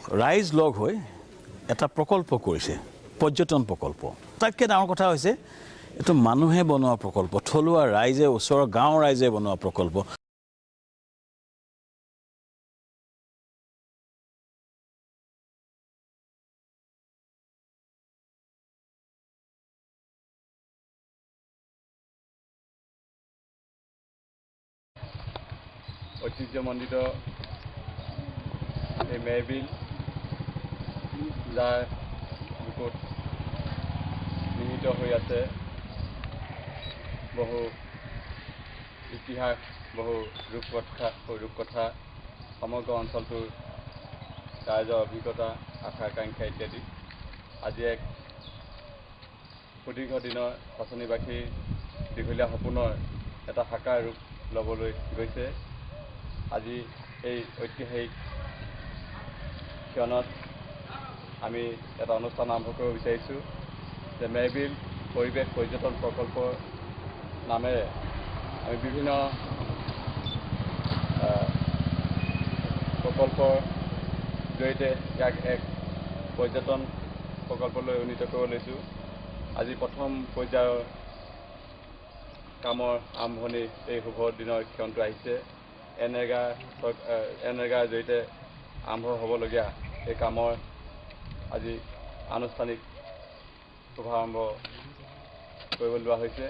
ৰাইজ লগ হৈ এটা প্ৰকল্প কৰিছে, পৰ্যটন প্ৰকল্প। তাতকৈ ডাঙৰ কথা হৈছে এইটো মানুহে বনোৱা প্ৰকল্প, থলুৱা ৰাইজে, ওচৰৰ গাঁৱৰ ৰাইজে বনোৱা প্ৰকল্প। ঐতিহ্যমণ্ডিত এই মেৰবিল, যাৰ বুকুত নিহিত হৈ আছে বহু ইতিহাস, বহু ৰূপকথা, সমগ্ৰ অঞ্চলটোৰ ৰাইজৰ অভিজ্ঞতা, আশা আকাংক্ষা ইত্যাদি। আজি এক সুদীৰ্ঘ দিনৰ বাছনিবাসীৰ দীঘলীয়া সপোনৰ এটা সাকাৰ ৰূপ ল'বলৈ গৈছে। আজি এই ঐতিহাসিক ক্ষণত আমি এটা অনুষ্ঠান আৰম্ভ কৰিব বিচাৰিছোঁ যে মেৰবিল পৰিৱেশ পৰ্যটন প্ৰকল্পৰ নামেৰে আমি বিভিন্ন প্ৰকল্পৰ জৰিয়তে ইয়াক এক পৰ্যটন প্ৰকল্পলৈ উন্নীত কৰিব লৈছোঁ। আজি প্ৰথম পৰ্যায়ৰ কামৰ আৰম্ভণিৰ এই শুভ দিনৰ ক্ষণটো আহিছে। এনৰেগাৰ জৰিয়তে আৰম্ভ হ'বলগীয়া এই কামৰ আজি আনুষ্ঠানিক শুভাৰম্ভ কৰিবলৈ লোৱা হৈছে।